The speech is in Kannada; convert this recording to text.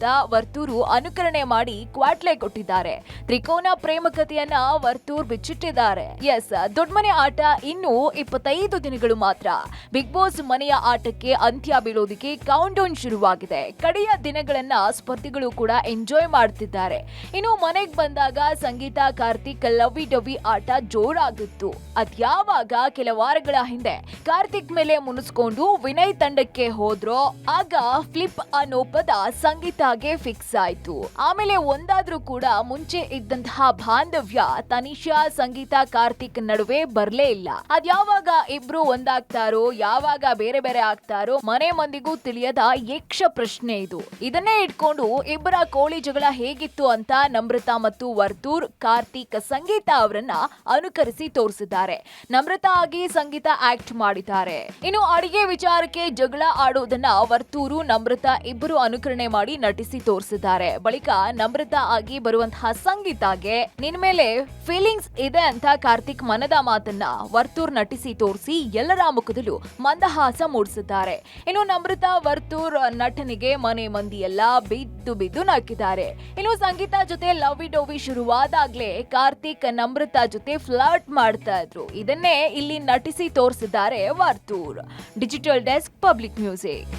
ವರ್ತೂರು ಅನುಕರಣೆ ಮಾಡಿ ಕ್ವಾಟ್ಲೆ ಕೊಟ್ಟಿದ್ದಾರೆ. ತ್ರಿಕೋನ ಪ್ರೇಮ ಕಥೆಯನ್ನ ವರ್ತೂರ್ ಬಿಚ್ಚಿಟ್ಟಿದ್ದಾರೆ. ಎಸ್, ದೊಡ್ಡ ಮನೆ ಆಟ ಇನ್ನು 25 ದಿನಗಳು ಮಾತ್ರ. ಬಿಗ್ ಬಾಸ್ ಮನೆಯ ಆಟಕ್ಕೆ ಅಂತ್ಯ ಬೀಳೋದಕ್ಕೆ ಕೌಂಟ್ ಡೌನ್ ಶುರುವಾಗಿದೆ. ಕಡೆಯ ದಿನಗಳನ್ನ ಸ್ಪರ್ಧಿಗಳು ಕೂಡ ಎಂಜಾಯ್ ಮಾಡ್ತಿದ್ದಾರೆ. ಇನ್ನು ಮನೆಗ್ ಬಂದಾಗ ಸಂಗೀತ ಕಾರ್ತಿಕ್ ಲವ್ವಿ ಡವ್ವಿ ಆಟ ಜೋರಾಗಿತ್ತು. ಅದ್ಯಾವಾಗ ಕೆಲ ವಾರಗಳ ಹಿಂದೆ ಕಾರ್ತಿಕ್ ಮೇಲೆ ಮುನಿಸ್ಕೊಂಡು ವಿನಯ್ ತಂಡಕ್ಕೆ ಹೋದ್ರೋ ಆಗ ಫ್ಲಿಪ್ ಅನ್ನೋ ಪದ ಸಂಗೀತ ಫಿಕ್ಸ್ ಆಯ್ತು. ಆಮೇಲೆ ಒಂದಾದ್ರೂ ಕೂಡ ಮುಂಚೆ ಇದ್ದಂತಹ ಬಾಂಧವ್ಯ ತನಿಷಾ ಸಂಗೀತ ಕಾರ್ತಿಕ್ ನಡುವೆ ಬರ್ಲೇ ಇಲ್ಲ. ಅದ್ಯಾವಾಗ ಇಬ್ರು ಒಂದಾಗ್ತಾರೋ ಯಾವಾಗ ಬೇರೆ ಬೇರೆ ಆಗ್ತಾರೋ ಮನೆ ಮಂದಿಗೂ ತಿಳಿಯದ ಯಕ್ಷ ಪ್ರಶ್ನೆ ಇದು. ಇದನ್ನೇ ಇಟ್ಕೊಂಡು ಇಬ್ಬರ ಕೋಳಿ ಜಗಳ ಹೇಗಿತ್ತು ಅಂತ ನಮ್ರತಾ ಮತ್ತು ವರ್ತೂರ್ ಕಾರ್ತಿಕ್ ಸಂಗೀತ ಅವರನ್ನ ಅನುಕರಿಸಿ ತೋರಿಸಿದ್ದಾರೆ. ನಮ್ರತಾ ಆಗಿ ಸಂಗೀತ ಆಕ್ಟ್ ಮಾಡಿದ್ದಾರೆ. ಇನ್ನು ಅಡಿಗೆ ವಿಚಾರಕ್ಕೆ ಜಗಳ ಆಡೋದನ್ನ ವರ್ತೂರು ನಮ್ರತಾ ಇಬ್ಬರು ಅನುಕರಣೆ ಮಾಡಿ ನಟಿಸಿ ತೋರಿಸಿದ್ದಾರೆ. ಬಳಿಕ ನಮ್ರತಾ ಆಗಿ ಬರುವಂತಹ ಸಂಗೀತಾಗೆ ನಿನ್ ಮೇಲೆ ಫೀಲಿಂಗ್ಸ್ ಇದೆ ಅಂತ ಕಾರ್ತಿಕ್ ಮನದ ಮಾತನ್ನ ವರ್ತೂರ್ ನಟಿಸಿ ತೋರಿಸಿ ಎಲ್ಲರ ಮುಖದಲ್ಲೂ ಮಂದಹಾಸ ಮೂಡಿಸಿದ್ದಾರೆ. ಇನ್ನು ನಮ್ರತಾ ವರ್ತೂರ್ ನಟನಿಗೆ ಮನೆ ಮಂದಿ ಎಲ್ಲ ಬಿದ್ದು ನಕ್ಕಿದ್ದಾರೆ. ಇನ್ನು ಸಂಗೀತ ಜೊತೆ ಲವ್ವಿ ಡವ್ವಿ ಶುರುವಾದಾಗ್ಲೇ ಕಾರ್ತಿಕ್ ನಮ್ರತಾ ಜೊತೆ ಫ್ಲರ್ಟ್ ಮಾಡ್ತಾ ಇದ್ರು. ಇದನ್ನೇ ಇಲ್ಲಿ ನಟಿಸಿ ತೋರಿಸಿದ್ದಾರೆ Varthur. Digital desk, public music.